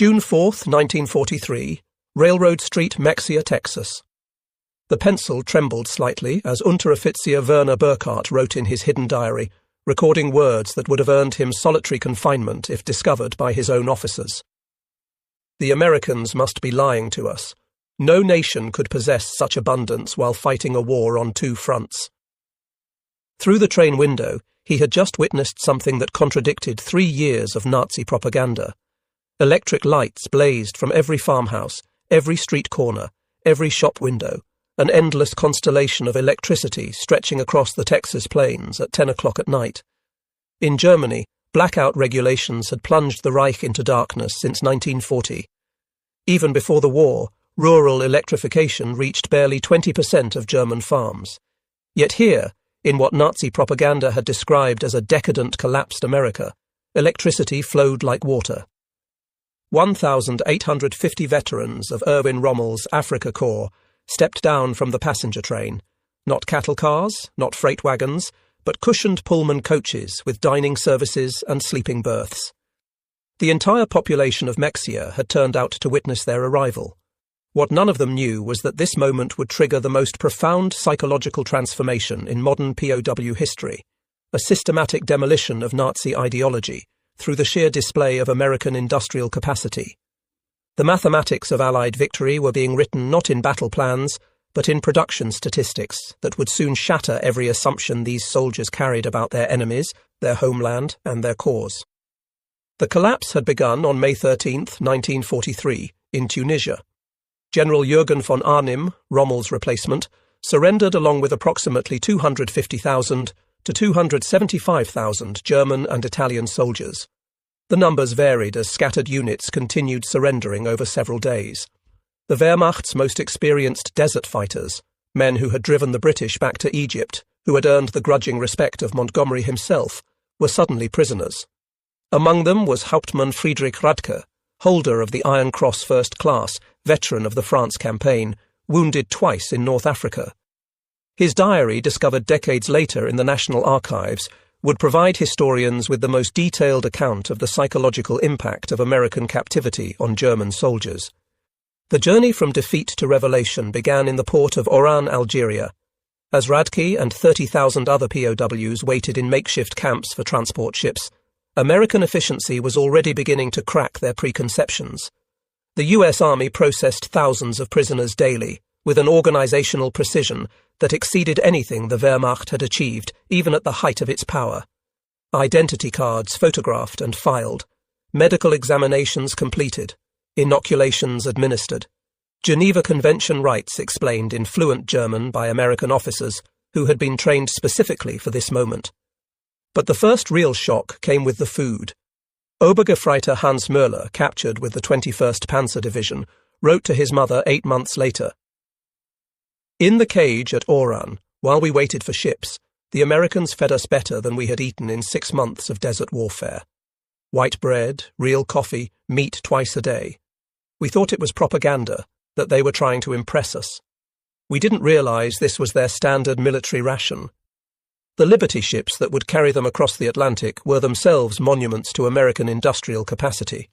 June 4th, 1943, Railroad Street, Mexia, Texas. The pencil trembled slightly as Unteroffizier Werner Burkhardt wrote in his hidden diary, recording words that would have earned him solitary confinement if discovered by his own officers. The Americans must be lying to us. No nation could possess such abundance while fighting a war on two fronts. Through the train window, he had just witnessed something that contradicted 3 years of Nazi propaganda. Electric lights blazed from every farmhouse, every street corner, every shop window, an endless constellation of electricity stretching across the Texas plains at 10 o'clock at night. In Germany, blackout regulations had plunged the Reich into darkness since 1940. Even before the war, rural electrification reached barely 20% of German farms. Yet here, in what Nazi propaganda had described as a decadent, collapsed America, electricity flowed like water. 1,850 veterans of Erwin Rommel's Afrika Korps stepped down from the passenger train, not cattle cars, not freight wagons, but cushioned Pullman coaches with dining services and sleeping berths. The entire population of Mexia had turned out to witness their arrival. What none of them knew was that this moment would trigger the most profound psychological transformation in modern POW history, a systematic demolition of Nazi ideology through the sheer display of American industrial capacity. The mathematics of Allied victory were being written not in battle plans, but in production statistics that would soon shatter every assumption these soldiers carried about their enemies, their homeland, and their cause. The collapse had begun on May 13, 1943, in Tunisia. General Jürgen von Arnim, Rommel's replacement, surrendered along with approximately 250,000 to 275,000 German and Italian soldiers. The numbers varied as scattered units continued surrendering over several days. The Wehrmacht's most experienced desert fighters, men who had driven the British back to Egypt, who had earned the grudging respect of Montgomery himself, were suddenly prisoners. Among them was Hauptmann Friedrich Radke, holder of the Iron Cross First Class, veteran of the France campaign, wounded twice in North Africa. His diary, discovered decades later in the National Archives, would provide historians with the most detailed account of the psychological impact of American captivity on German soldiers. The journey from defeat to revelation began in the port of Oran, Algeria. As Radke and 30,000 other POWs waited in makeshift camps for transport ships, American efficiency was already beginning to crack their preconceptions. The US Army processed thousands of prisoners daily, with an organizational precision that exceeded anything the Wehrmacht had achieved, even at the height of its power. Identity cards photographed and filed, medical examinations completed, inoculations administered, Geneva Convention rights explained in fluent German by American officers who had been trained specifically for this moment. But the first real shock came with the food. Obergefreiter Hans Möller, captured with the 21st Panzer Division, wrote to his mother 8 months later, "In the cage at Oran, while we waited for ships, the Americans fed us better than we had eaten in 6 months of desert warfare. White bread, real coffee, meat twice a day. We thought it was propaganda, that they were trying to impress us. We didn't realize this was their standard military ration. The Liberty ships that would carry them across the Atlantic were themselves monuments to American industrial capacity.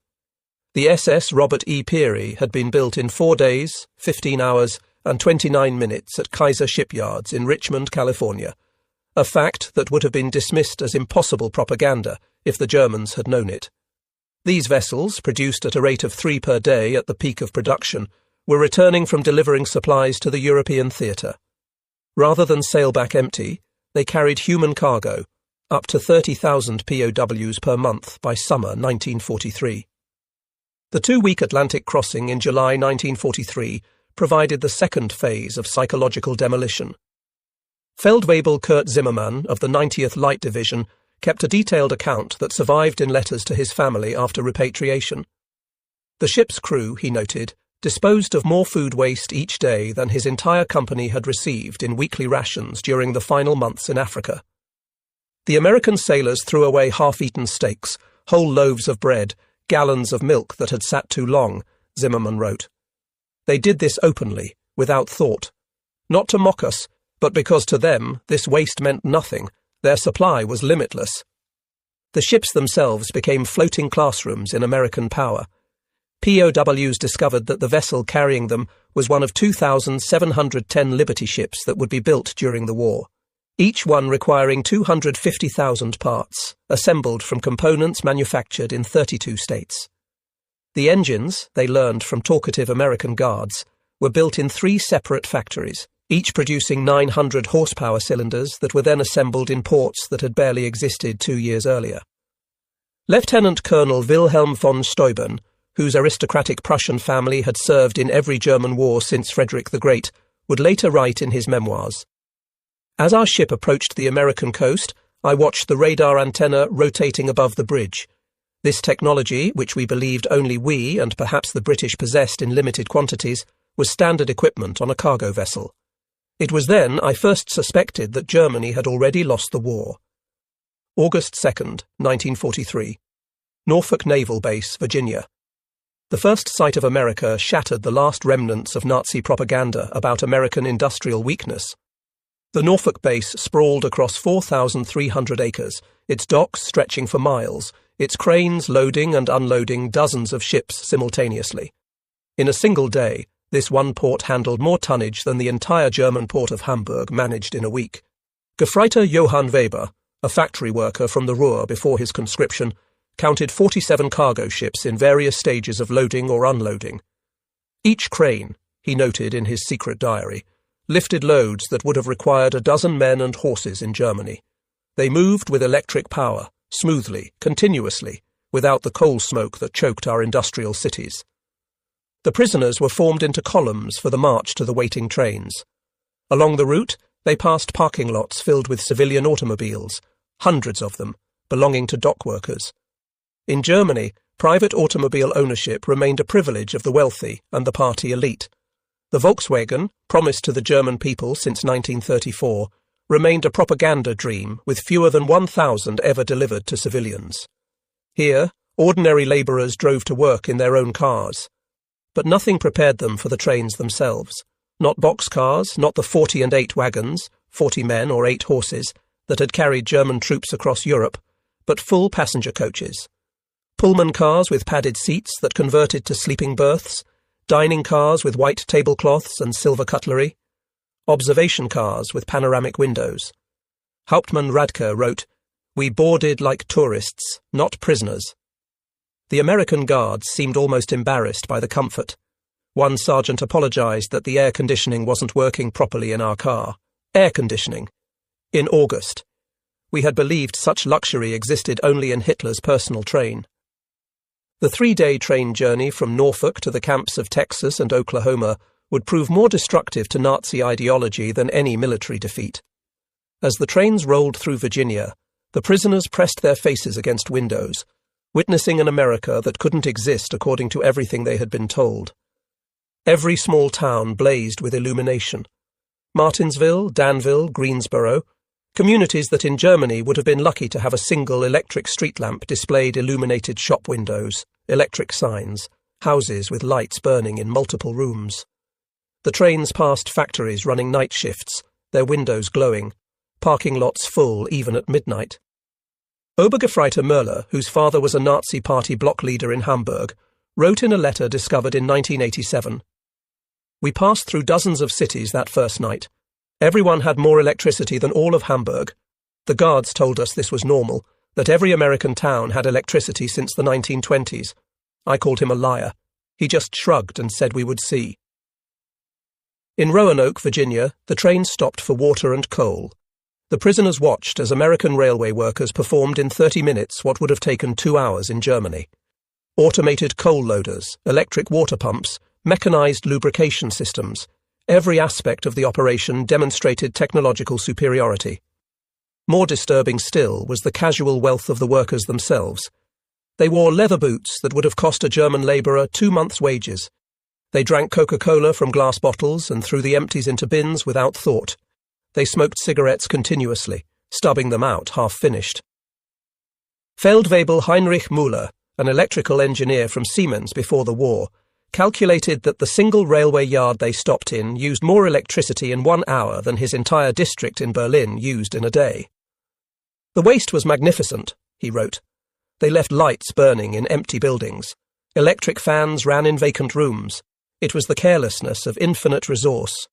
The SS Robert E. Peary had been built in 4 days, 15 hours, and 29 minutes at Kaiser Shipyards in Richmond, California, a fact that would have been dismissed as impossible propaganda if the Germans had known it. These vessels, produced at a rate of 3 per day at the peak of production, were returning from delivering supplies to the European theatre. Rather than sail back empty, they carried human cargo, up to 30,000 POWs per month by summer 1943. The 2-week Atlantic crossing in July 1943 provided the second phase of psychological demolition. Feldwebel Kurt Zimmermann of the 90th Light Division kept a detailed account that survived in letters to his family after repatriation. The ship's crew, he noted, disposed of more food waste each day than his entire company had received in weekly rations during the final months in Africa. The American sailors threw away half-eaten steaks, whole loaves of bread, gallons of milk that had sat too long, Zimmermann wrote. They did this openly, without thought. Not to mock us, but because to them this waste meant nothing, their supply was limitless. The ships themselves became floating classrooms in American power. POWs discovered that the vessel carrying them was one of 2,710 Liberty ships that would be built during the war, each one requiring 250,000 parts, assembled from components manufactured in 32 states. The engines, they learned from talkative American guards, were built in 3 separate factories, each producing 900 horsepower cylinders that were then assembled in ports that had barely existed 2 years earlier. Lieutenant Colonel Wilhelm von Steuben, whose aristocratic Prussian family had served in every German war since Frederick the Great, would later write in his memoirs, "As our ship approached the American coast, I watched the radar antenna rotating above the bridge. This technology, which we believed only we and perhaps the British possessed in limited quantities, was standard equipment on a cargo vessel. It was then I first suspected that Germany had already lost the war." August 2nd, 1943. Norfolk Naval Base, Virginia. The first sight of America shattered the last remnants of Nazi propaganda about American industrial weakness. The Norfolk base sprawled across 4,300 acres, its docks stretching for miles, its cranes loading and unloading dozens of ships simultaneously. In a single day, this one port handled more tonnage than the entire German port of Hamburg managed in a week. Gefreiter Johann Weber, a factory worker from the Ruhr before his conscription, counted 47 cargo ships in various stages of loading or unloading. Each crane, he noted in his secret diary, lifted loads that would have required a dozen men and horses in Germany. They moved with electric power, smoothly, continuously, without the coal smoke that choked our industrial cities. The prisoners were formed into columns for the march to the waiting trains. Along the route, they passed parking lots filled with civilian automobiles, hundreds of them, belonging to dock workers. In Germany, private automobile ownership remained a privilege of the wealthy and the party elite. The Volkswagen, promised to the German people since 1934, remained a propaganda dream with fewer than 1,000 ever delivered to civilians. Here, ordinary labourers drove to work in their own cars. But nothing prepared them for the trains themselves. Not boxcars, not the 40 and 8 wagons, 40 men or 8 horses, that had carried German troops across Europe, but full passenger coaches. Pullman cars with padded seats that converted to sleeping berths, dining cars with white tablecloths and silver cutlery, observation cars with panoramic windows. Hauptmann Radke wrote, "We boarded like tourists, not prisoners." The American guards seemed almost embarrassed by the comfort. One sergeant apologized that the air conditioning wasn't working properly in our car. Air conditioning. In August. We had believed such luxury existed only in Hitler's personal train. The 3-day train journey from Norfolk to the camps of Texas and Oklahoma would prove more destructive to Nazi ideology than any military defeat. As the trains rolled through Virginia, the prisoners pressed their faces against windows, witnessing an America that couldn't exist according to everything they had been told. Every small town blazed with illumination. Martinsville, Danville, Greensboro, communities that in Germany would have been lucky to have a single electric street lamp displayed illuminated shop windows, electric signs, houses with lights burning in multiple rooms. The trains passed factories running night shifts, their windows glowing, parking lots full even at midnight. Obergefreiter Möller, whose father was a Nazi party block leader in Hamburg, wrote in a letter discovered in 1987, "We passed through dozens of cities that first night. Everyone had more electricity than all of Hamburg. The guards told us this was normal, that every American town had electricity since the 1920s. I called him a liar. He just shrugged and said we would see." In Roanoke, Virginia, the train stopped for water and coal. The prisoners watched as American railway workers performed in 30 minutes what would have taken 2 hours in Germany. Automated coal loaders, electric water pumps, mechanized lubrication systems. Every aspect of the operation demonstrated technological superiority. More disturbing still was the casual wealth of the workers themselves. They wore leather boots that would have cost a German labourer 2 months' wages. They drank Coca-Cola from glass bottles and threw the empties into bins without thought. They smoked cigarettes continuously, stubbing them out half-finished. Feldwebel Heinrich Müller, an electrical engineer from Siemens before the war, calculated that the single railway yard they stopped in used more electricity in 1 hour than his entire district in Berlin used in a day. "The waste was magnificent," he wrote. "They left lights burning in empty buildings. Electric fans ran in vacant rooms. It was the carelessness of infinite resource.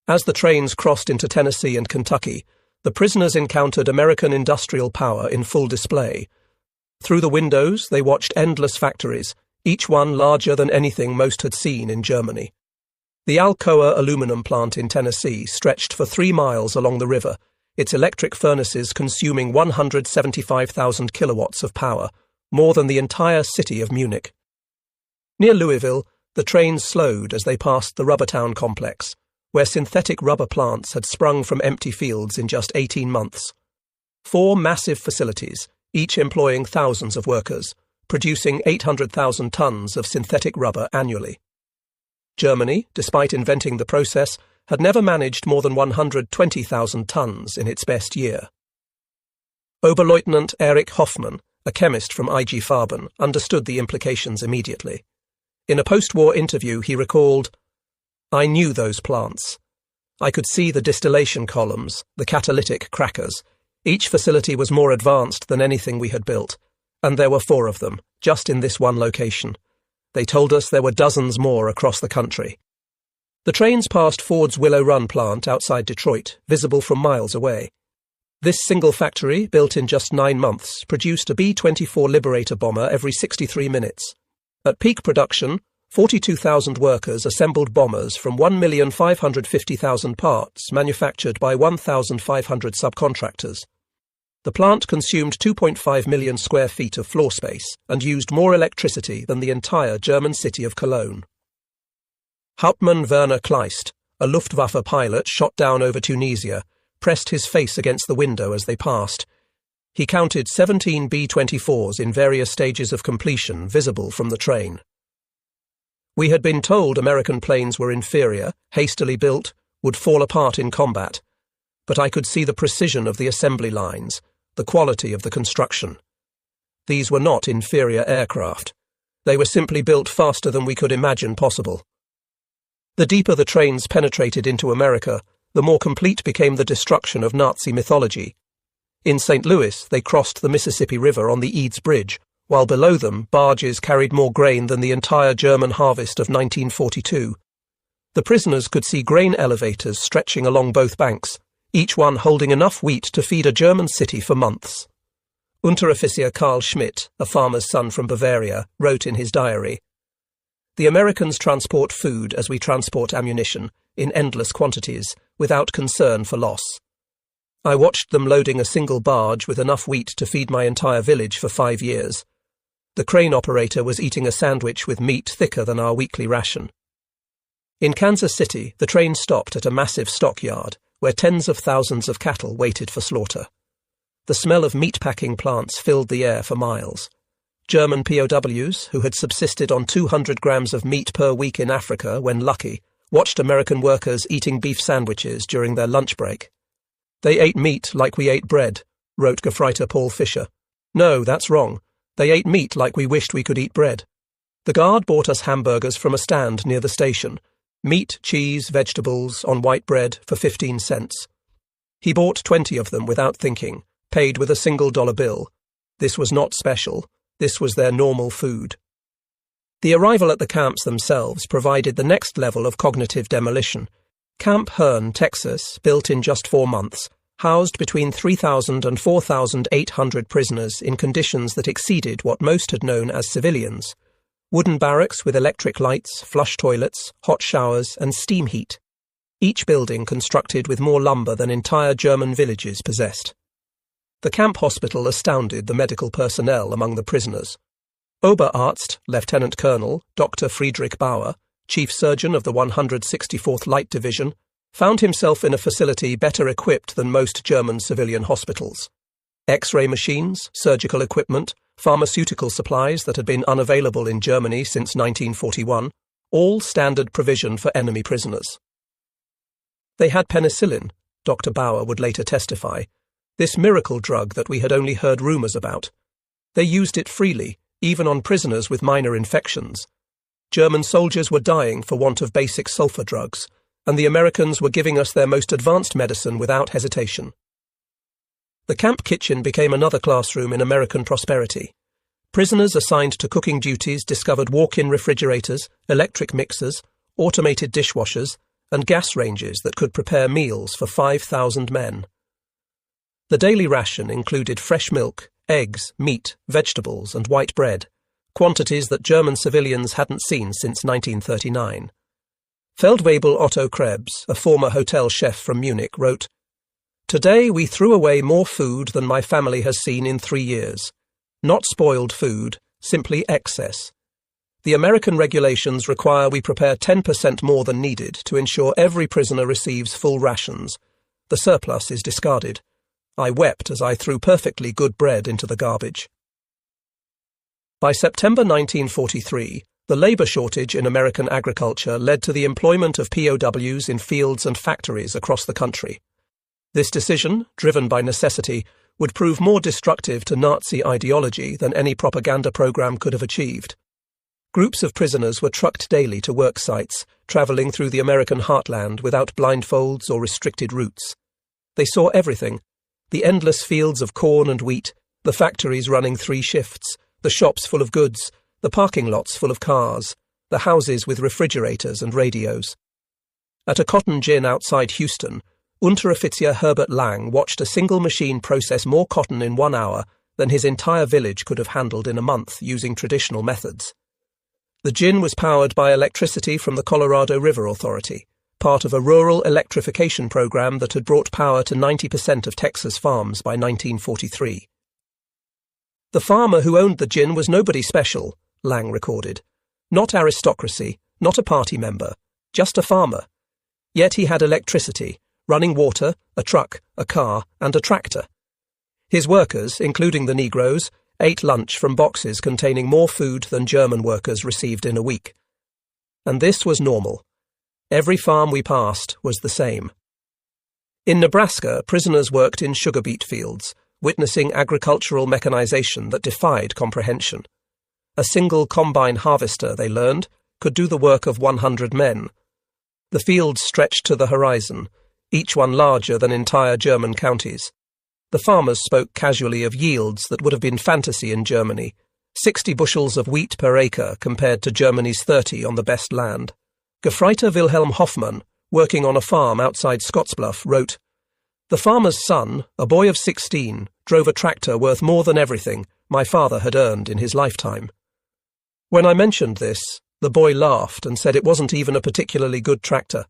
As the trains crossed into Tennessee and Kentucky, the prisoners encountered American industrial power in full display. Through the windows, they watched endless factories, each one larger than anything most had seen in Germany. The Alcoa aluminum plant in Tennessee stretched for 3 miles along the river, its electric furnaces consuming 175,000 kilowatts of power, more than the entire city of Munich. Near Louisville, the trains slowed as they passed the Rubbertown complex, where synthetic rubber plants had sprung from empty fields in just 18 months. 4 massive facilities, each employing thousands of workers, producing 800,000 tons of synthetic rubber annually. Germany, despite inventing the process, had never managed more than 120,000 tons in its best year. Oberleutnant Erich Hoffmann, a chemist from IG Farben, understood the implications immediately. In a post-war interview, he recalled, "I knew those plants. I could see the distillation columns, the catalytic crackers. Each facility was more advanced than anything we had built, and there were 4 of them, just in this one location. They told us there were dozens more across the country." The trains passed Ford's Willow Run plant outside Detroit, visible from miles away. This single factory, built in just 9 months, produced a B-24 Liberator bomber every 63 minutes. At peak production, 42,000 workers assembled bombers from 1,550,000 parts manufactured by 1,500 subcontractors. The plant consumed 2.5 million square feet of floor space and used more electricity than the entire German city of Cologne. Hauptmann Werner Kleist, a Luftwaffe pilot shot down over Tunisia, pressed his face against the window as they passed. He counted 17 B-24s in various stages of completion visible from the train. We had been told American planes were inferior, hastily built, would fall apart in combat, but I could see the precision of the assembly lines, the quality of the construction. These were not inferior aircraft. They were simply built faster than we could imagine possible. The deeper the trains penetrated into America, the more complete became the destruction of Nazi mythology. In St. Louis, they crossed the Mississippi River on the Eads Bridge, while below them barges carried more grain than the entire German harvest of 1942. The prisoners could see grain elevators stretching along both banks, each one holding enough wheat to feed a German city for months. Unteroffizier Karl Schmidt, a farmer's son from Bavaria, wrote in his diary, "The Americans transport food as we transport ammunition, in endless quantities, without concern for loss. I watched them loading a single barge with enough wheat to feed my entire village for 5 years. The crane operator was eating a sandwich with meat thicker than our weekly ration." In Kansas City, the train stopped at a massive stockyard, where tens of thousands of cattle waited for slaughter. The smell of meatpacking plants filled the air for miles. German POWs, who had subsisted on 200 grams of meat per week in Africa when lucky, watched American workers eating beef sandwiches during their lunch break. "They ate meat like we ate bread," wrote Gefreiter Paul Fischer. "No, that's wrong. They ate meat like we wished we could eat bread. The guard bought us hamburgers from a stand near the station. Meat, cheese, vegetables, on white bread for 15 cents. He bought 20 of them without thinking, paid with a $1 bill. This was not special. This was their normal food." The arrival at the camps themselves provided the next level of cognitive demolition. Camp Hearn, Texas, built in just 4 months, housed between 3,000 and 4,800 prisoners in conditions that exceeded what most had known as civilians. Wooden barracks with electric lights, flush toilets, hot showers, and steam heat. Each building constructed with more lumber than entire German villages possessed. The camp hospital astounded the medical personnel among the prisoners. Oberarzt, Lieutenant Colonel, Dr. Friedrich Bauer, Chief Surgeon of the 164th Light Division, found himself in a facility better equipped than most German civilian hospitals. X-ray machines, surgical equipment, pharmaceutical supplies that had been unavailable in Germany since 1941, all standard provision for enemy prisoners. They had penicillin, Dr. Bauer would later testify, this miracle drug that we had only heard rumours about. They used it freely, even on prisoners with minor infections. German soldiers were dying for want of basic sulfur drugs, and the Americans were giving us their most advanced medicine without hesitation. The camp kitchen became another classroom in American prosperity. Prisoners assigned to cooking duties discovered walk-in refrigerators, electric mixers, automated dishwashers, and gas ranges that could prepare meals for 5,000 men. The daily ration included fresh milk, eggs, meat, vegetables, and white bread, quantities that German civilians hadn't seen since 1939. Feldwebel Otto Krebs, a former hotel chef from Munich, wrote, "Today we threw away more food than my family has seen in 3 years. Not spoiled food, simply excess. The American regulations require we prepare 10% more than needed to ensure every prisoner receives full rations. The surplus is discarded. I wept as I threw perfectly good bread into the garbage." By September 1943, the labour shortage in American agriculture led to the employment of POWs in fields and factories across the country. This decision, driven by necessity, would prove more destructive to Nazi ideology than any propaganda program could have achieved. Groups of prisoners were trucked daily to work sites, travelling through the American heartland without blindfolds or restricted routes. They saw everything: the endless fields of corn and wheat, the factories running 3 shifts, the shops full of goods, the parking lots full of cars, the houses with refrigerators and radios. At a cotton gin outside Houston, Unteroffizier Herbert Lang watched a single machine process more cotton in 1 hour than his entire village could have handled in a month using traditional methods. The gin was powered by electricity from the Colorado River Authority, part of a rural electrification program that had brought power to 90% of Texas farms by 1943. The farmer who owned the gin was nobody special, Lang recorded. Not aristocracy, not a party member, just a farmer. Yet he had electricity, running water, a truck, a car, and a tractor. His workers, including the Negroes, ate lunch from boxes containing more food than German workers received in a week. And this was normal. Every farm we passed was the same. In Nebraska, prisoners worked in sugar beet fields, witnessing agricultural mechanization that defied comprehension. A single combine harvester, they learned, could do the work of 100 men. The fields stretched to the horizon, each one larger than entire German counties. The farmers spoke casually of yields that would have been fantasy in Germany, 60 bushels of wheat per acre compared to Germany's 30 on the best land. Gefreiter Wilhelm Hoffmann, working on a farm outside Scottsbluff, wrote, "The farmer's son, a boy of 16, drove a tractor worth more than everything my father had earned in his lifetime." When I mentioned this, the boy laughed and said it wasn't even a particularly good tractor.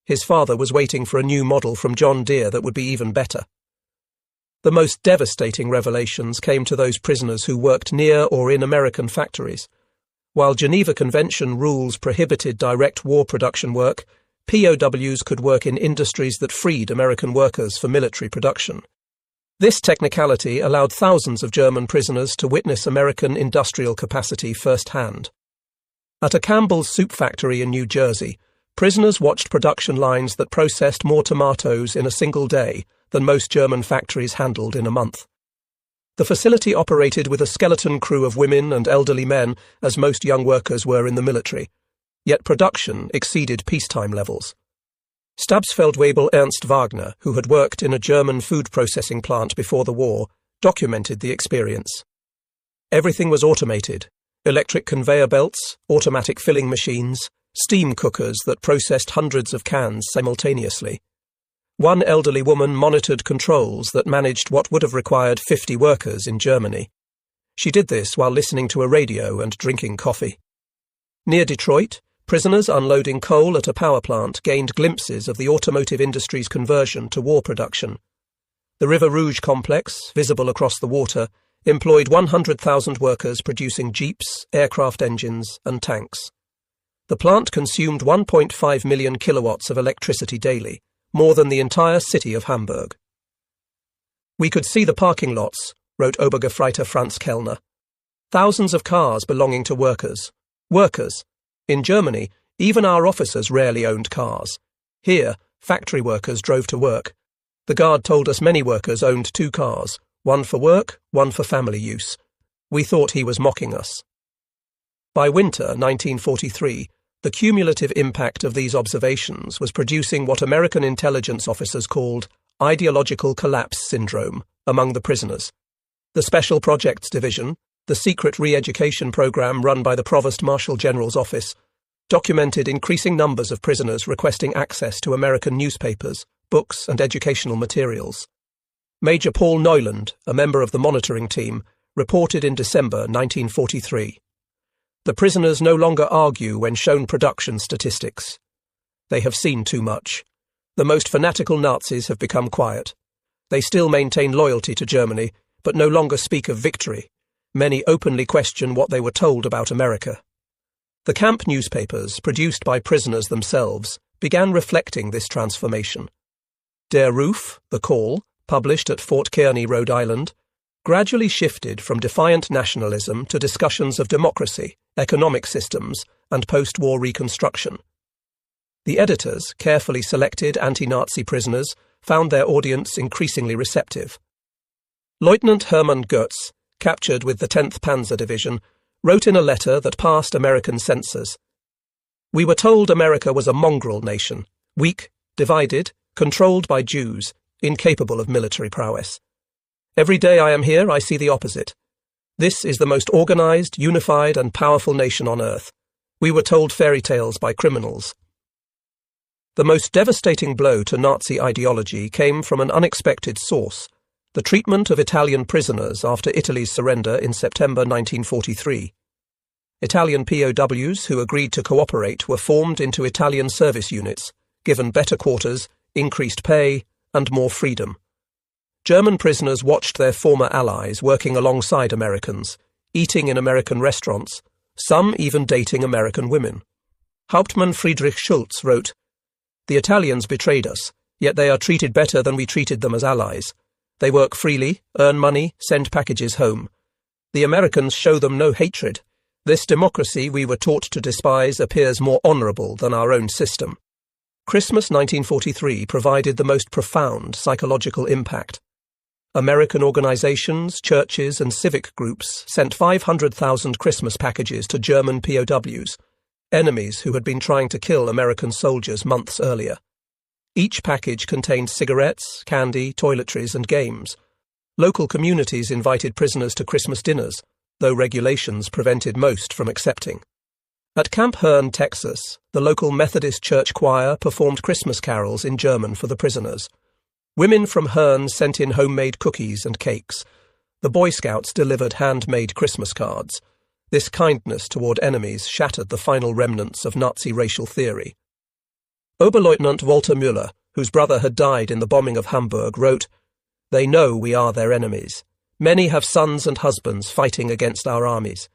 His father was waiting for a new model from John Deere that would be even better. The most devastating revelations came to those prisoners who worked near or in American factories. While Geneva Convention rules prohibited direct war production work, POWs could work in industries that freed American workers for military production. This technicality allowed thousands of German prisoners to witness American industrial capacity firsthand. At a Campbell's soup factory in New Jersey, prisoners watched production lines that processed more tomatoes in a single day than most German factories handled in a month. The facility operated with a skeleton crew of women and elderly men, as most young workers were in the military, yet production exceeded peacetime levels. Stabsfeldwebel Ernst Wagner, who had worked in a German food processing plant before the war, documented the experience. Everything was automated: electric conveyor belts, automatic filling machines, steam cookers that processed hundreds of cans simultaneously. One elderly woman monitored controls that managed what would have required 50 workers in Germany. She did this while listening to a radio and drinking coffee. Near Detroit, prisoners unloading coal at a power plant gained glimpses of the automotive industry's conversion to war production. The River Rouge complex, visible across the water, employed 100,000 workers producing jeeps, aircraft engines, and tanks. The plant consumed 1.5 million kilowatts of electricity daily, more than the entire city of Hamburg. "We could see the parking lots," wrote Obergefreiter Franz Kellner. "Thousands of cars belonging to workers. Workers. In Germany, even our officers rarely owned cars. Here, factory workers drove to work. The guard told us many workers owned 2 cars, one for work, one for family use. We thought he was mocking us." By winter 1943, the cumulative impact of these observations was producing what American intelligence officers called ideological collapse syndrome among the prisoners. The Special Projects Division, the secret re-education program run by the Provost Marshal General's office, documented increasing numbers of prisoners requesting access to American newspapers, books and educational materials. Major Paul Neuland, a member of the monitoring team, reported in December 1943. The prisoners no longer argue when shown production statistics. They have seen too much. The most fanatical Nazis have become quiet. They still maintain loyalty to Germany, but no longer speak of victory. Many openly question what they were told about America. The camp newspapers, produced by prisoners themselves, began reflecting this transformation. Der Ruf, The Call, published at Fort Kearny, Rhode Island, gradually shifted from defiant nationalism to discussions of democracy, economic systems, and post-war reconstruction. The editors, carefully selected anti-Nazi prisoners, found their audience increasingly receptive. Lieutenant Hermann Goetz, captured with the 10th Panzer Division, wrote in a letter that passed American censors, "We were told America was a mongrel nation, weak, divided, controlled by Jews, incapable of military prowess. Every day I am here, I see the opposite. This is the most organized, unified, and powerful nation on earth. We were told fairy tales by criminals." The most devastating blow to Nazi ideology came from an unexpected source: the treatment of Italian prisoners after Italy's surrender in September 1943. Italian POWs who agreed to cooperate were formed into Italian service units, given better quarters, increased pay, and more freedom. German prisoners watched their former allies working alongside Americans, eating in American restaurants, some even dating American women. Hauptmann Friedrich Schulz wrote, "The Italians betrayed us, yet they are treated better than we treated them as allies. They work freely, earn money, send packages home. The Americans show them no hatred. This democracy we were taught to despise appears more honourable than our own system." Christmas 1943 provided the most profound psychological impact. American organizations, churches, and civic groups sent 500,000 Christmas packages to German POWs, enemies who had been trying to kill American soldiers months earlier. Each package contained cigarettes, candy, toiletries, and games. Local communities invited prisoners to Christmas dinners, though regulations prevented most from accepting. At Camp Hearn, Texas, the local Methodist church choir performed Christmas carols in German for the prisoners. Women from Hearn sent in homemade cookies and cakes. The Boy Scouts delivered handmade Christmas cards. This kindness toward enemies shattered the final remnants of Nazi racial theory. Oberleutnant Walter Müller, whose brother had died in the bombing of Hamburg, wrote, "They know we are their enemies. Many have sons and husbands fighting against our armies.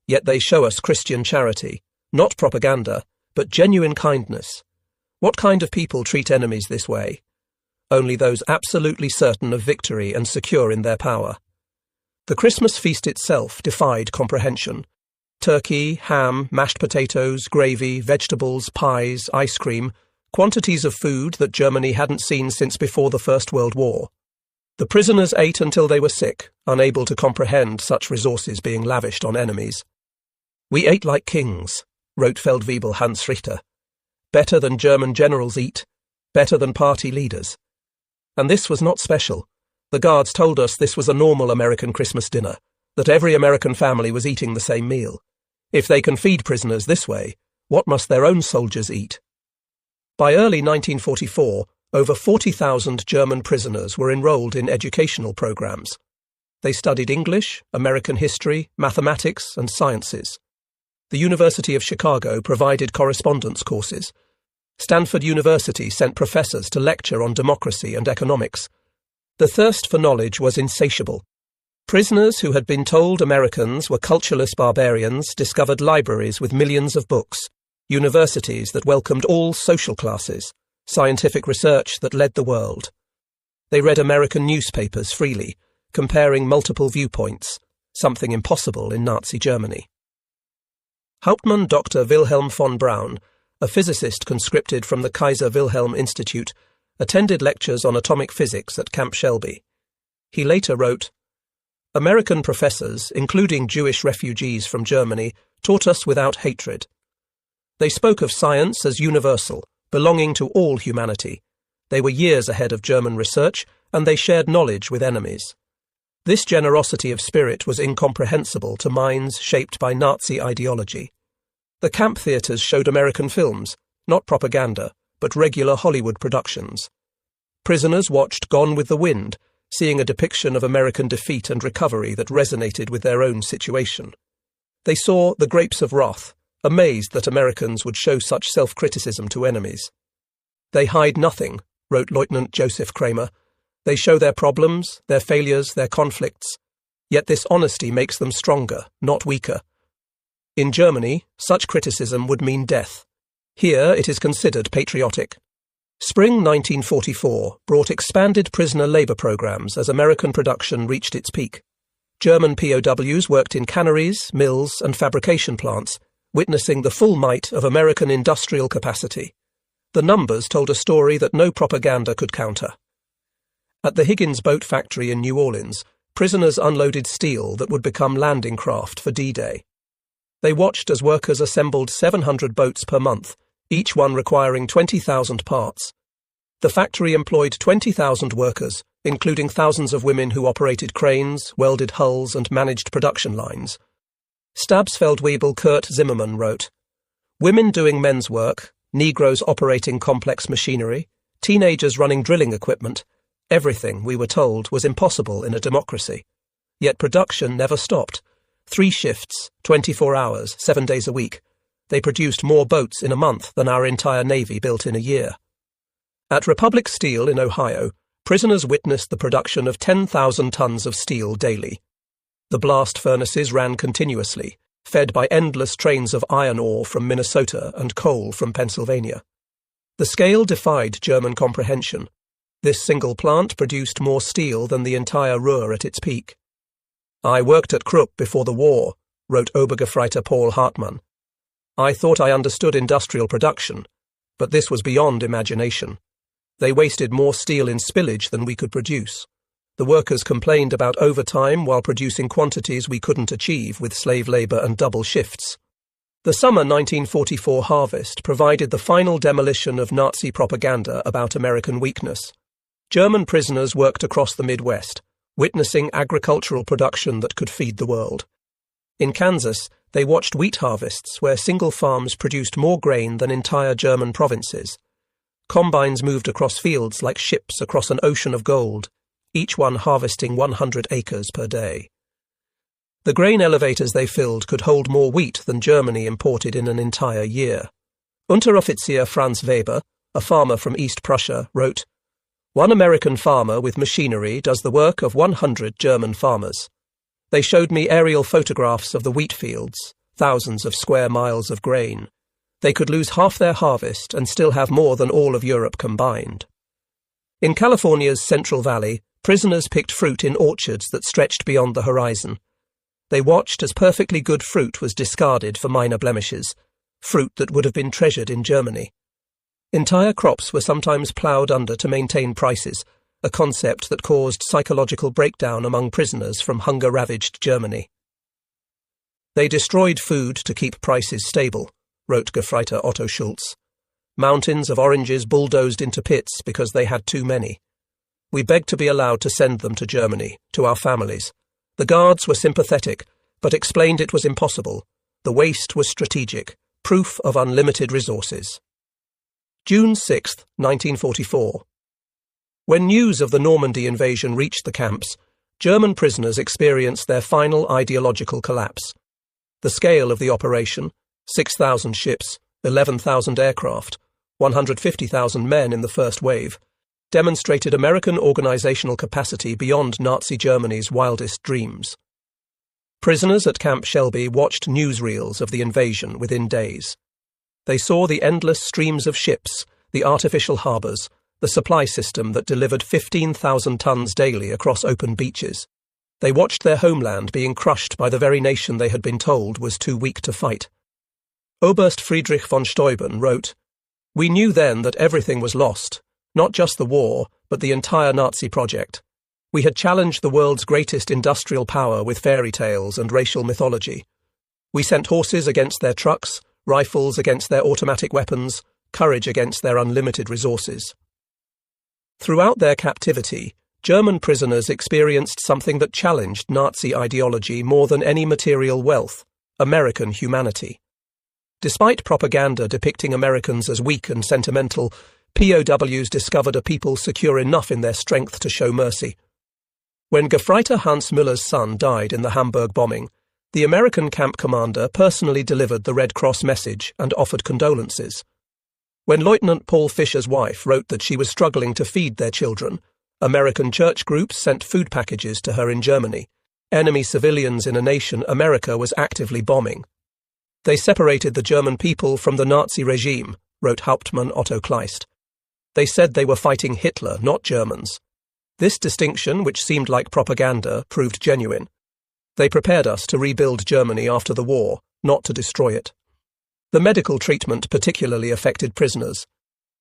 Yet they show us Christian charity, not propaganda, but genuine kindness. What kind of people treat enemies this way? Only those absolutely certain of victory and secure in their power." The Christmas feast itself defied comprehension. Turkey, ham, mashed potatoes, gravy, vegetables, pies, ice cream, quantities of food that Germany hadn't seen since before the First World War. The prisoners ate until they were sick, unable to comprehend such resources being lavished on enemies. "We ate like kings," wrote Feldwebel Hans Richter. "Better than German generals eat, better than party leaders." And this was not special. The guards told us this was a normal American Christmas dinner, that every American family was eating the same meal. If they can feed prisoners this way, what must their own soldiers eat? By early 1944, over 40,000 German prisoners were enrolled in educational programs. They studied English, American history, mathematics, and sciences. The University of Chicago provided correspondence courses. Stanford University sent professors to lecture on democracy and economics. The thirst for knowledge was insatiable. Prisoners who had been told Americans were cultureless barbarians discovered libraries with millions of books, universities that welcomed all social classes, scientific research that led the world. They read American newspapers freely, comparing multiple viewpoints, something impossible in Nazi Germany. Hauptmann Dr. Wilhelm von Braun, a physicist conscripted from the Kaiser Wilhelm Institute, attended lectures on atomic physics at Camp Shelby. He later wrote, "American professors, including Jewish refugees from Germany, taught us without hatred. They spoke of science as universal, belonging to all humanity. They were years ahead of German research, and they shared knowledge with enemies. This generosity of spirit was incomprehensible to minds shaped by Nazi ideology. The camp theatres showed American films, not propaganda, but regular Hollywood productions. Prisoners watched Gone with the Wind, seeing a depiction of American defeat and recovery that resonated with their own situation. They saw The Grapes of Wrath, amazed that Americans would show such self-criticism to enemies. "They hide nothing," wrote Lieutenant Joseph Kramer. "They show their problems, their failures, their conflicts. Yet this honesty makes them stronger, not weaker." In Germany, such criticism would mean death. Here it is considered patriotic. Spring 1944 brought expanded prisoner labour programmes as American production reached its peak. German POWs worked in canneries, mills and fabrication plants, witnessing the full might of American industrial capacity. The numbers told a story that no propaganda could counter. At the Higgins boat factory in New Orleans, prisoners unloaded steel that would become landing craft for D-Day. They watched as workers assembled 700 boats per month, each one requiring 20,000 parts. The factory employed 20,000 workers, including thousands of women who operated cranes, welded hulls and managed production lines. Stabsfeldwebel Kurt Zimmermann wrote, "Women doing men's work, Negroes operating complex machinery, teenagers running drilling equipment, everything, we were told, was impossible in a democracy. Yet production never stopped. 3 shifts, 24 hours, 7 days a week. They produced more boats in a month than our entire Navy built in a year." At Republic Steel in Ohio, prisoners witnessed the production of 10,000 tons of steel daily. The blast furnaces ran continuously, fed by endless trains of iron ore from Minnesota and coal from Pennsylvania. The scale defied German comprehension. This single plant produced more steel than the entire Ruhr at its peak. "I worked at Krupp before the war," wrote Obergefreiter Paul Hartmann. "I thought I understood industrial production, but this was beyond imagination. They wasted more steel in spillage than we could produce. The workers complained about overtime while producing quantities we couldn't achieve with slave labour and double shifts." The summer 1944 harvest provided the final demolition of Nazi propaganda about American weakness. German prisoners worked across the Midwest, witnessing agricultural production that could feed the world. In Kansas, they watched wheat harvests where single farms produced more grain than entire German provinces. Combines moved across fields like ships across an ocean of gold, each one harvesting 100 acres per day. The grain elevators they filled could hold more wheat than Germany imported in an entire year. Unteroffizier Franz Weber, a farmer from East Prussia, wrote, "One American farmer with machinery does the work of 100 German farmers. They showed me aerial photographs of the wheat fields, thousands of square miles of grain. They could lose half their harvest and still have more than all of Europe combined." In California's Central Valley, prisoners picked fruit in orchards that stretched beyond the horizon. They watched as perfectly good fruit was discarded for minor blemishes, fruit that would have been treasured in Germany. Entire crops were sometimes ploughed under to maintain prices, a concept that caused psychological breakdown among prisoners from hunger-ravaged Germany. "They destroyed food to keep prices stable," wrote Gefreiter Otto Schulz. "Mountains of oranges bulldozed into pits because they had too many. We begged to be allowed to send them to Germany, to our families. The guards were sympathetic, but explained it was impossible. The waste was strategic, proof of unlimited resources." June 6, 1944. When news of the Normandy invasion reached the camps, German prisoners experienced their final ideological collapse. The scale of the operation, 6,000 ships, 11,000 aircraft, 150,000 men in the first wave, demonstrated American organizational capacity beyond Nazi Germany's wildest dreams. Prisoners at Camp Shelby watched newsreels of the invasion within days. They saw the endless streams of ships, the artificial harbours, the supply system that delivered 15,000 tons daily across open beaches. They watched their homeland being crushed by the very nation they had been told was too weak to fight. Oberst Friedrich von Steuben wrote, "We knew then that everything was lost, not just the war, but the entire Nazi project. We had challenged the world's greatest industrial power with fairy tales and racial mythology. We sent horses against their trucks, rifles against their automatic weapons, courage against their unlimited resources." Throughout their captivity, German prisoners experienced something that challenged Nazi ideology more than any material wealth: American humanity. Despite propaganda depicting Americans as weak and sentimental, POWs discovered a people secure enough in their strength to show mercy. When Gefreiter Hans Müller's son died in the Hamburg bombing, the American camp commander personally delivered the Red Cross message and offered condolences. When Lieutenant Paul Fischer's wife wrote that she was struggling to feed their children, American church groups sent food packages to her in Germany, enemy civilians in a nation America was actively bombing. They separated the German people from the Nazi regime, wrote Hauptmann Otto Kleist. They said they were fighting Hitler, not Germans. This distinction, which seemed like propaganda, proved genuine. They prepared us to rebuild Germany after the war, not to destroy it. The medical treatment particularly affected prisoners.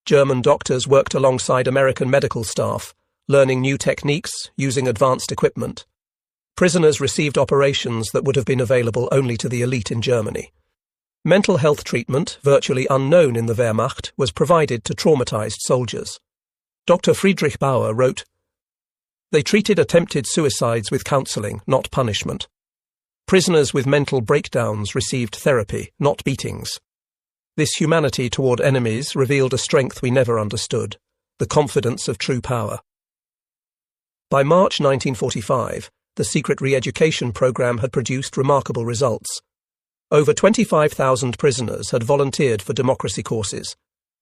German doctors worked alongside American medical staff, learning new techniques, using advanced equipment. Prisoners received operations that would have been available only to the elite in Germany. Mental health treatment, virtually unknown in the Wehrmacht, was provided to traumatized soldiers. Dr. Friedrich Bauer wrote, "They treated attempted suicides with counseling, not punishment. Prisoners with mental breakdowns received therapy, not beatings. This humanity toward enemies revealed a strength we never understood, the confidence of true power." By March 1945, the secret re-education program had produced remarkable results. Over 25,000 prisoners had volunteered for democracy courses.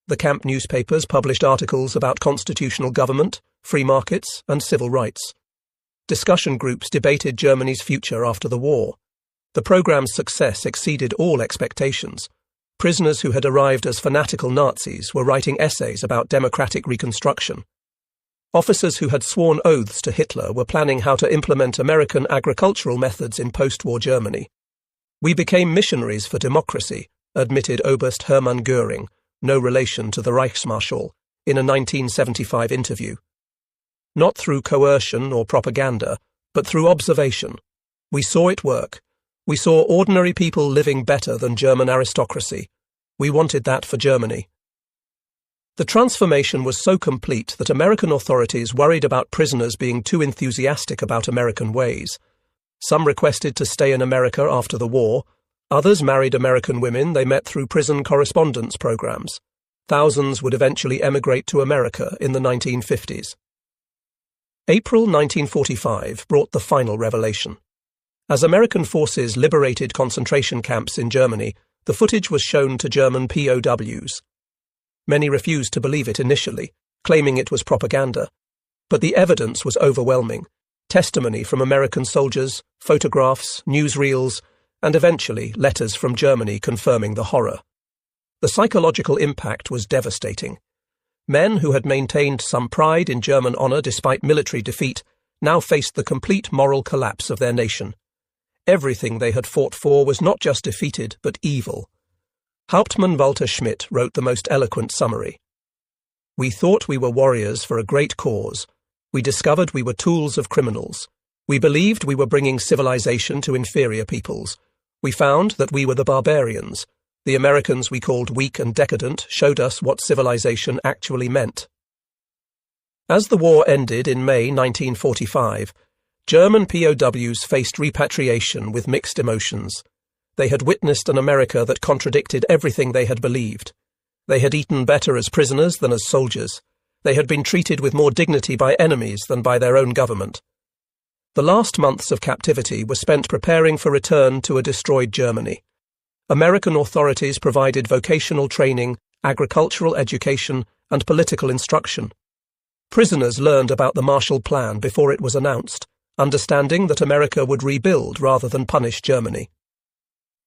The camp newspapers published articles about constitutional government, free markets, and civil rights. Discussion groups debated Germany's future after the war. The program's success exceeded all expectations. Prisoners who had arrived as fanatical Nazis were writing essays about democratic reconstruction. Officers who had sworn oaths to Hitler were planning how to implement American agricultural methods in post-war Germany. "We became missionaries for democracy," admitted Oberst Hermann Göring, no relation to the Reichsmarschall, in a 1975 interview. "Not through coercion or propaganda, but through observation. We saw it work. We saw ordinary people living better than German aristocracy. We wanted that for Germany." The transformation was so complete that American authorities worried about prisoners being too enthusiastic about American ways. Some requested to stay in America after the war. Others married American women they met through prison correspondence programs. Thousands would eventually emigrate to America in the 1950s. April 1945 brought the final revelation. As American forces liberated concentration camps in Germany, the footage was shown to German POWs. Many refused to believe it initially, claiming it was propaganda. But the evidence was overwhelming. Testimony from American soldiers, photographs, newsreels, and eventually letters from Germany confirming the horror. The psychological impact was devastating. Men who had maintained some pride in German honor despite military defeat now faced the complete moral collapse of their nation. Everything they had fought for was not just defeated, but evil. Hauptmann Walter Schmidt wrote the most eloquent summary. "We thought we were warriors for a great cause. We discovered we were tools of criminals. We believed we were bringing civilization to inferior peoples. We found that we were the barbarians. The Americans we called weak and decadent showed us what civilization actually meant." As the war ended in May 1945, German POWs faced repatriation with mixed emotions. They had witnessed an America that contradicted everything they had believed. They had eaten better as prisoners than as soldiers. They had been treated with more dignity by enemies than by their own government. The last months of captivity were spent preparing for return to a destroyed Germany. American authorities provided vocational training, agricultural education, and political instruction. Prisoners learned about the Marshall Plan before it was announced, understanding that America would rebuild rather than punish Germany.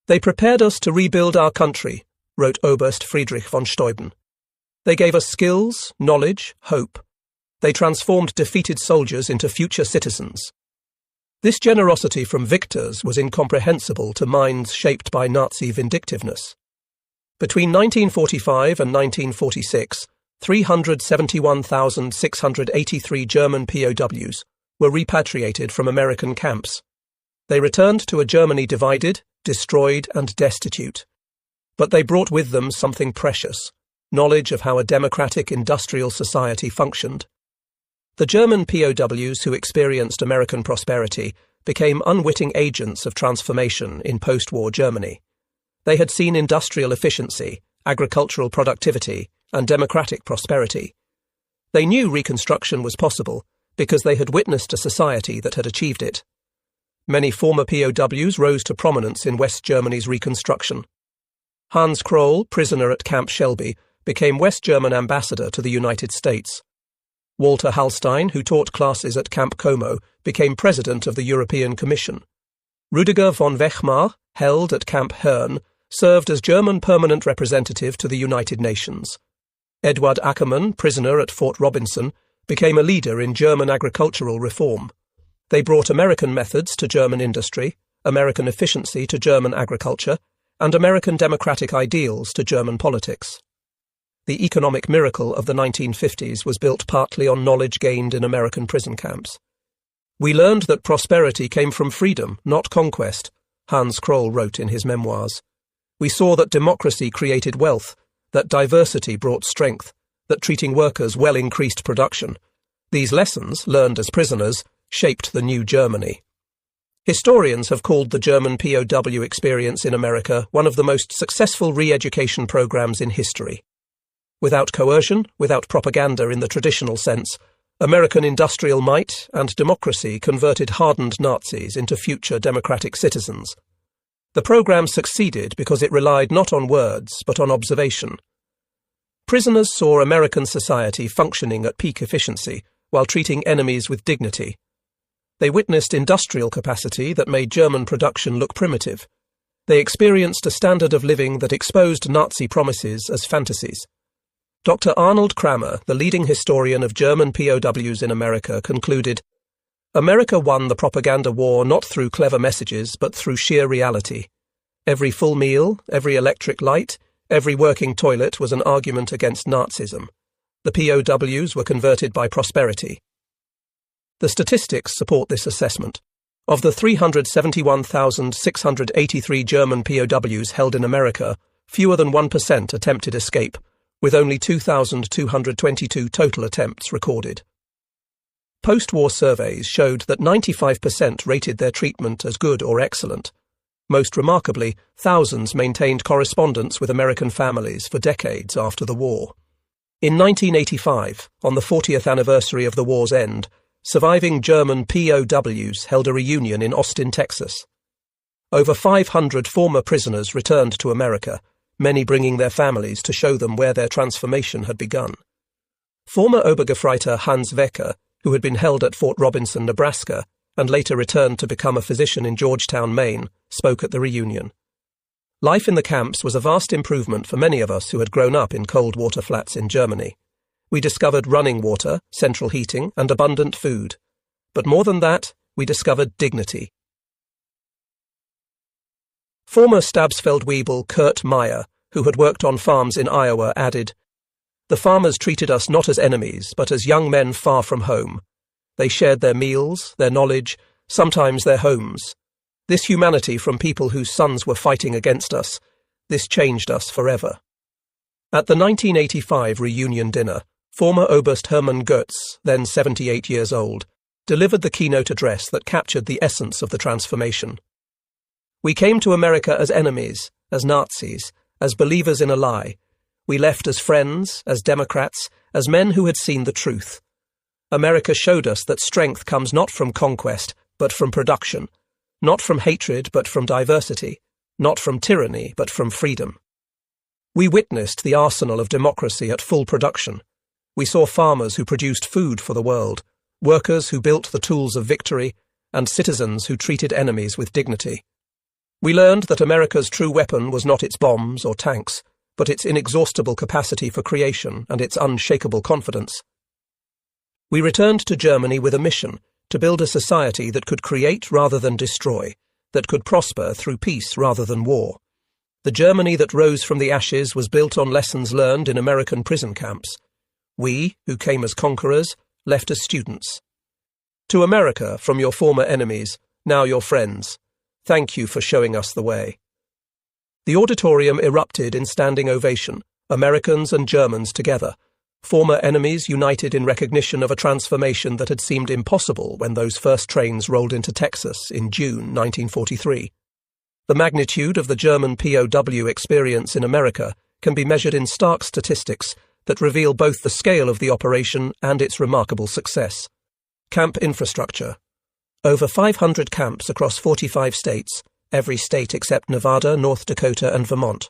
"They prepared us to rebuild our country," wrote Oberst Friedrich von Steuben. "They gave us skills, knowledge, hope. They transformed defeated soldiers into future citizens." This generosity from victors was incomprehensible to minds shaped by Nazi vindictiveness. Between 1945 and 1946, 371,683 German POWs were repatriated from American camps. They returned to a Germany divided, destroyed, and destitute. But they brought with them something precious: knowledge of how a democratic industrial society functioned. The German POWs who experienced American prosperity became unwitting agents of transformation in post-war Germany. They had seen industrial efficiency, agricultural productivity, and democratic prosperity. They knew reconstruction was possible because they had witnessed a society that had achieved it. Many former POWs rose to prominence in West Germany's reconstruction. Hans Kroll, prisoner at Camp Shelby, became West German ambassador to the United States. Walter Hallstein, who taught classes at Camp Como, became president of the European Commission. Rüdiger von Wechmar, held at Camp Herne, served as German permanent representative to the United Nations. Eduard Ackermann, prisoner at Fort Robinson, became a leader in German agricultural reform. They brought American methods to German industry, American efficiency to German agriculture, and American democratic ideals to German politics. The economic miracle of the 1950s was built partly on knowledge gained in American prison camps. We learned that prosperity came from freedom, not conquest, Hans Kroll wrote in his memoirs. We saw that democracy created wealth, that diversity brought strength, that treating workers well increased production. These lessons, learned as prisoners, shaped the new Germany. Historians have called the German POW experience in America one of the most successful re-education programs in history. Without coercion, without propaganda in the traditional sense, American industrial might and democracy converted hardened Nazis into future democratic citizens. The program succeeded because it relied not on words, but on observation. Prisoners saw American society functioning at peak efficiency, while treating enemies with dignity. They witnessed industrial capacity that made German production look primitive. They experienced a standard of living that exposed Nazi promises as fantasies. Dr. Arnold Kramer, the leading historian of German POWs in America, concluded, "America won the propaganda war not through clever messages, but through sheer reality. Every full meal, every electric light, every working toilet was an argument against Nazism. The POWs were converted by prosperity." The statistics support this assessment. Of the 371,683 German POWs held in America, fewer than 1% attempted escape, with only 2,222 total attempts recorded. Post-war surveys showed that 95% rated their treatment as good or excellent. Most remarkably, thousands maintained correspondence with American families for decades after the war. In 1985, on the 40th anniversary of the war's end, surviving German POWs held a reunion in Austin, Texas. Over 500 former prisoners returned to America, many bringing their families to show them where their transformation had begun. Former Obergefreiter Hans Wecker, who had been held at Fort Robinson, Nebraska, and later returned to become a physician in Georgetown, Maine, spoke at the reunion. Life in the camps was a vast improvement for many of us who had grown up in cold water flats in Germany. We discovered running water, central heating, and abundant food. But more than that, we discovered dignity. Former Stabsfeld-Weibel Kurt Meyer, who had worked on farms in Iowa, added, "The farmers treated us not as enemies, but as young men far from home. They shared their meals, their knowledge, sometimes their homes. This humanity from people whose sons were fighting against us, this changed us forever." At the 1985 reunion dinner, former Oberst Hermann Goetz, then 78 years old, delivered the keynote address that captured the essence of the transformation. "We came to America as enemies, as Nazis, as believers in a lie. We left as friends, as Democrats, as men who had seen the truth. America showed us that strength comes not from conquest, but from production, not from hatred, but from diversity, not from tyranny, but from freedom. We witnessed the arsenal of democracy at full production. We saw farmers who produced food for the world, workers who built the tools of victory, and citizens who treated enemies with dignity. We learned that America's true weapon was not its bombs or tanks, but its inexhaustible capacity for creation and its unshakable confidence. We returned to Germany with a mission to build a society that could create rather than destroy, that could prosper through peace rather than war. The Germany that rose from the ashes was built on lessons learned in American prison camps. We, who came as conquerors, left as students. To America, from your former enemies, now your friends, thank you for showing us the way." The auditorium erupted in standing ovation, Americans and Germans together, Former enemies united in recognition of a transformation that had seemed impossible when those first trains rolled into Texas in June 1943. The magnitude of the German POW experience in America can be measured in stark statistics that reveal both the scale of the operation and its remarkable success. Camp infrastructure. Over 500 camps across 45 states, every state except Nevada, North Dakota, and Vermont.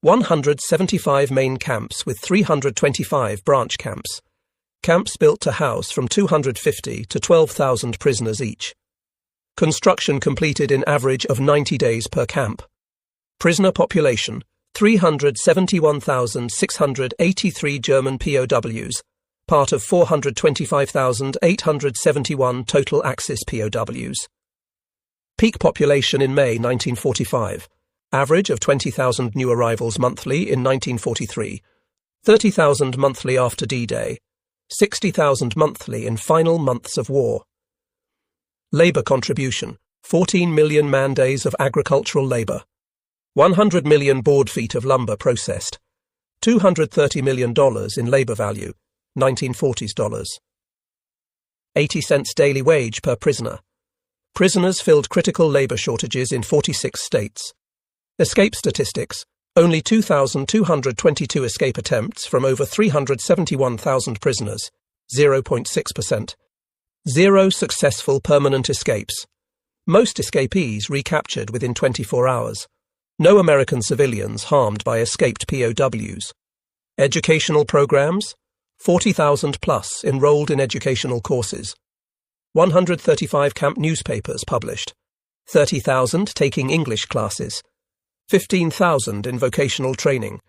175 main camps with 325 branch camps. Camps built to house from 250 to 12,000 prisoners each. Construction completed in average of 90 days per camp. Prisoner population, 371,683 German POWs, part of 425,871 total Axis POWs. Peak population in May 1945. Average of 20,000 new arrivals monthly in 1943, 30,000 monthly after D-Day, 60,000 monthly in final months of war. Labour contribution, 14 million man-days of agricultural labour, 100 million board feet of lumber processed, $230 million in labour value, 1940s dollars. 80 cents daily wage per prisoner. Prisoners filled critical labour shortages in 46 states. Escape statistics. Only 2,222 escape attempts from over 371,000 prisoners, 0.6%. 0 successful permanent escapes. Most escapees recaptured within 24 hours. No American civilians harmed by escaped POWs. Educational programs. 40,000 plus enrolled in educational courses. 135 camp newspapers published. 30,000 taking English classes. 15,000 in vocational training,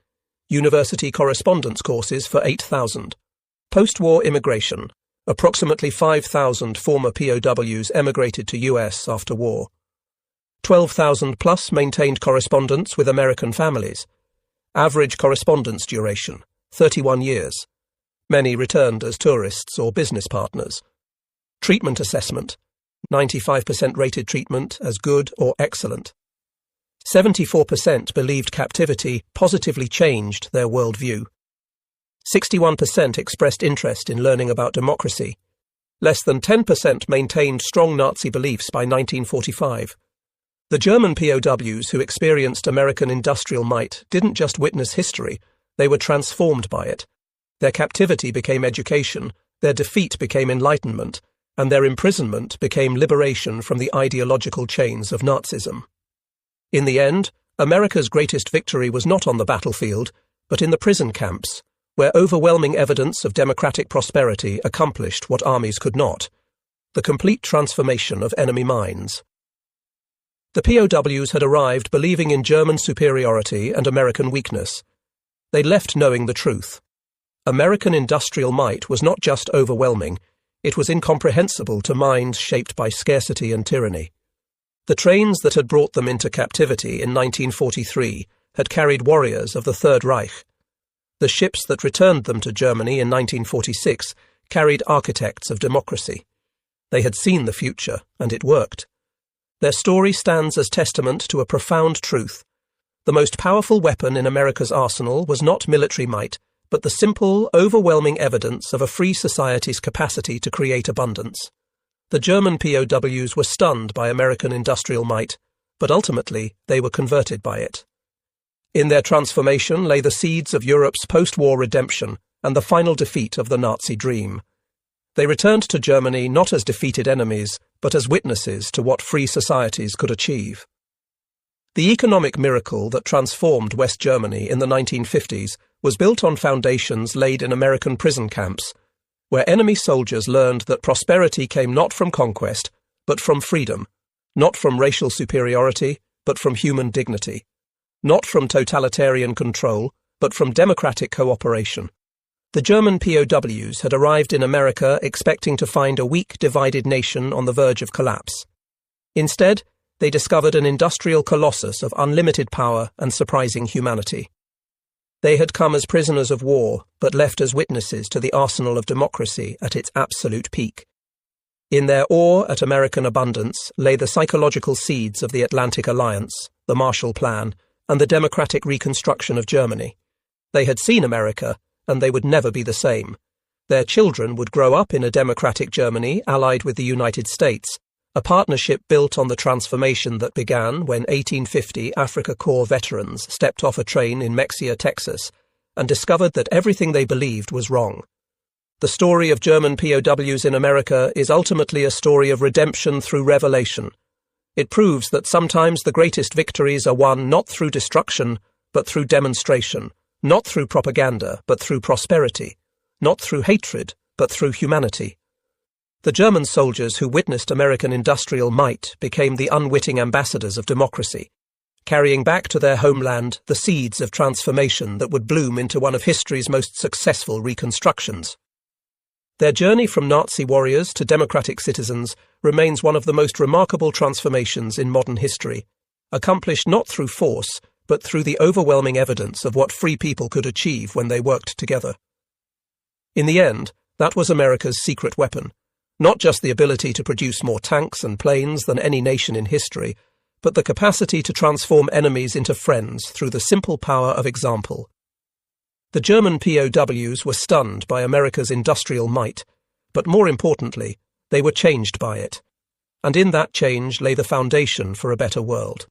university correspondence courses for 8,000. Post-war immigration, approximately 5,000 former POWs emigrated to US after war. 12,000 plus maintained correspondence with American families. Average correspondence duration, 31 years. Many returned as tourists or business partners. Treatment assessment, 95% rated treatment as good or excellent. 74% believed captivity positively changed their worldview. 61% expressed interest in learning about democracy. Less than 10% maintained strong Nazi beliefs by 1945. The German POWs who experienced American industrial might didn't just witness history, they were transformed by it. Their captivity became education, their defeat became enlightenment, and their imprisonment became liberation from the ideological chains of Nazism. In the end, America's greatest victory was not on the battlefield, but in the prison camps, where overwhelming evidence of democratic prosperity accomplished what armies could not: the complete transformation of enemy minds. The POWs had arrived believing in German superiority and American weakness. They left knowing the truth. American industrial might was not just overwhelming, it was incomprehensible to minds shaped by scarcity and tyranny. The trains that had brought them into captivity in 1943 had carried warriors of the Third Reich. The ships that returned them to Germany in 1946 carried architects of democracy. They had seen the future, and it worked. Their story stands as testament to a profound truth. The most powerful weapon in America's arsenal was not military might, but the simple, overwhelming evidence of a free society's capacity to create abundance. The German POWs were stunned by American industrial might, but ultimately they were converted by it. In their transformation lay the seeds of Europe's post-war redemption and the final defeat of the Nazi dream. They returned to Germany not as defeated enemies, but as witnesses to what free societies could achieve. The economic miracle that transformed West Germany in the 1950s was built on foundations laid in American prison camps, where enemy soldiers learned that prosperity came not from conquest, but from freedom, not from racial superiority, but from human dignity, not from totalitarian control, but from democratic cooperation. The German POWs had arrived in America expecting to find a weak, divided nation on the verge of collapse. Instead, they discovered an industrial colossus of unlimited power and surprising humanity. They had come as prisoners of war, but left as witnesses to the arsenal of democracy at its absolute peak. In their awe at American abundance lay the psychological seeds of the Atlantic Alliance, the Marshall Plan, and the democratic reconstruction of Germany. They had seen America, and they would never be the same. Their children would grow up in a democratic Germany allied with the United States, a partnership built on the transformation that began when 1850 Africa Corps veterans stepped off a train in Mexia, Texas, and discovered that everything they believed was wrong. The story of German POWs in America is ultimately a story of redemption through revelation. It proves that sometimes the greatest victories are won not through destruction, but through demonstration, not through propaganda, but through prosperity, not through hatred, but through humanity. The German soldiers who witnessed American industrial might became the unwitting ambassadors of democracy, carrying back to their homeland the seeds of transformation that would bloom into one of history's most successful reconstructions. Their journey from Nazi warriors to democratic citizens remains one of the most remarkable transformations in modern history, accomplished not through force, but through the overwhelming evidence of what free people could achieve when they worked together. In the end, that was America's secret weapon, not just the ability to produce more tanks and planes than any nation in history, but the capacity to transform enemies into friends through the simple power of example. The German POWs were stunned by America's industrial might, but more importantly, they were changed by it. And in that change lay the foundation for a better world.